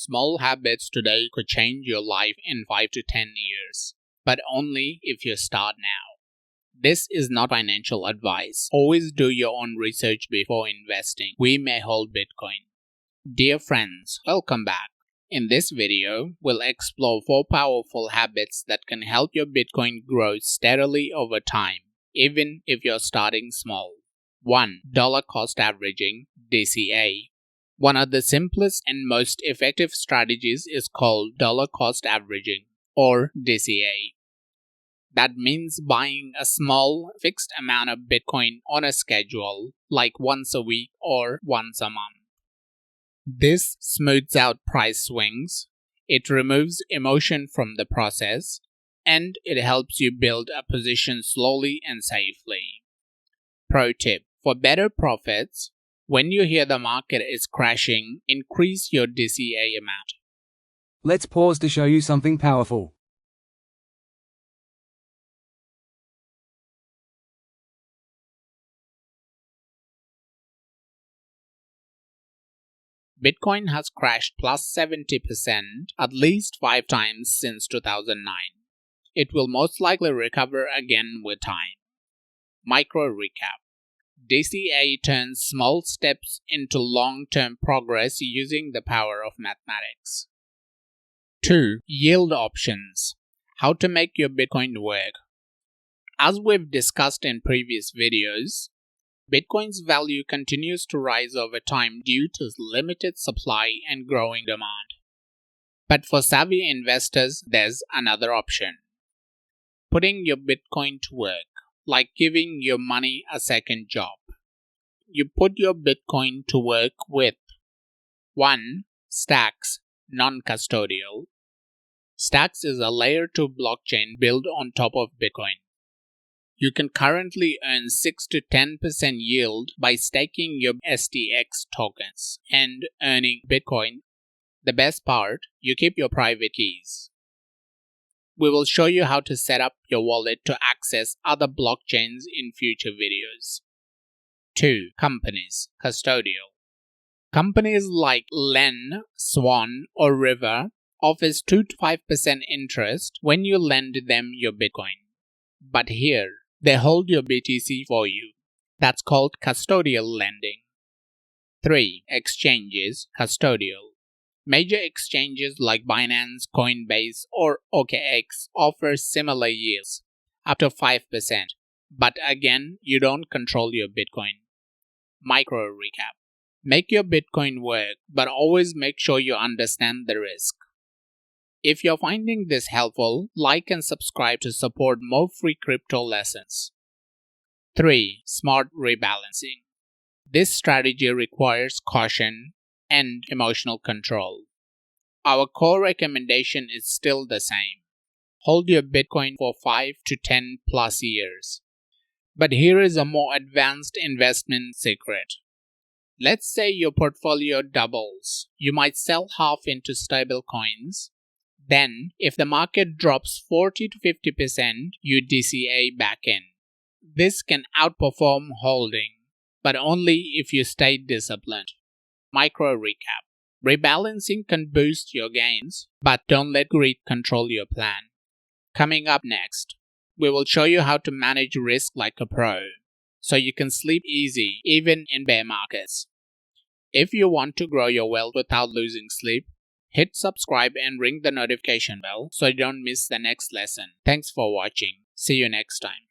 Small habits today could change your life in 5 to 10 years, but only if you start now. This is not financial advice. Always do your own research before investing. We may hold Bitcoin. Dear friends, welcome back. In this video, we'll explore 4 powerful habits that can help your Bitcoin grow steadily over time, even if you're starting small. 1. Dollar cost averaging, DCA. One of the simplest and most effective strategies is called dollar cost averaging, or DCA. That means buying a small, fixed amount of Bitcoin on a schedule, like once a week or once a month. This smooths out price swings, it removes emotion from the process, and it helps you build a position slowly and safely. Pro tip: for better profits, when you hear the market is crashing, increase your DCA amount. Let's pause to show you something powerful. Bitcoin has crashed plus 70% at least 5 times since 2009. It will most likely recover again with time. Micro recap: DCA turns small steps into long-term progress using the power of mathematics. 2. Yield options. How to make your Bitcoin work. As we've discussed in previous videos, Bitcoin's value continues to rise over time due to limited supply and growing demand. But for savvy investors, there's another option. Putting your Bitcoin to work, like giving your money a second job. You put your Bitcoin to work with 1. Stacks, non-custodial. Stacks is a layer 2 blockchain built on top of Bitcoin. You can currently earn 6 to 10% yield by staking your STX tokens and earning Bitcoin. The best part, you keep your private keys. We will show you how to set up your wallet to access other blockchains in future videos. 2. Companies, custodial. Companies like Len, Swan, or River offers 2 to 5% interest when you lend them your Bitcoin. But here, they hold your BTC for you. That's called custodial lending. 3. Exchanges, custodial. Major exchanges like Binance, Coinbase, or OKX offer similar yields, up to 5%. But again, you don't control your Bitcoin. Micro recap: make your Bitcoin work, but always make sure you understand the risk. If you're finding this helpful, like and subscribe to support more free crypto lessons. 3. Smart rebalancing. This strategy requires caution and emotional control. Our core recommendation is still the same. Hold your Bitcoin for 5 to 10 plus years. But here is a more advanced investment secret. Let's say your portfolio doubles. You might sell half into stable coins. Then, if the market drops 40 to 50%, you DCA back in. This can outperform holding, but only if you stay disciplined. Micro recap: rebalancing can boost your gains, but don't let greed control your plan. Coming up next, we will show you how to manage risk like a pro, so you can sleep easy even in bear markets. If you want to grow your wealth without losing sleep, hit subscribe and ring the notification bell so you don't miss the next lesson. Thanks for watching. See you next time.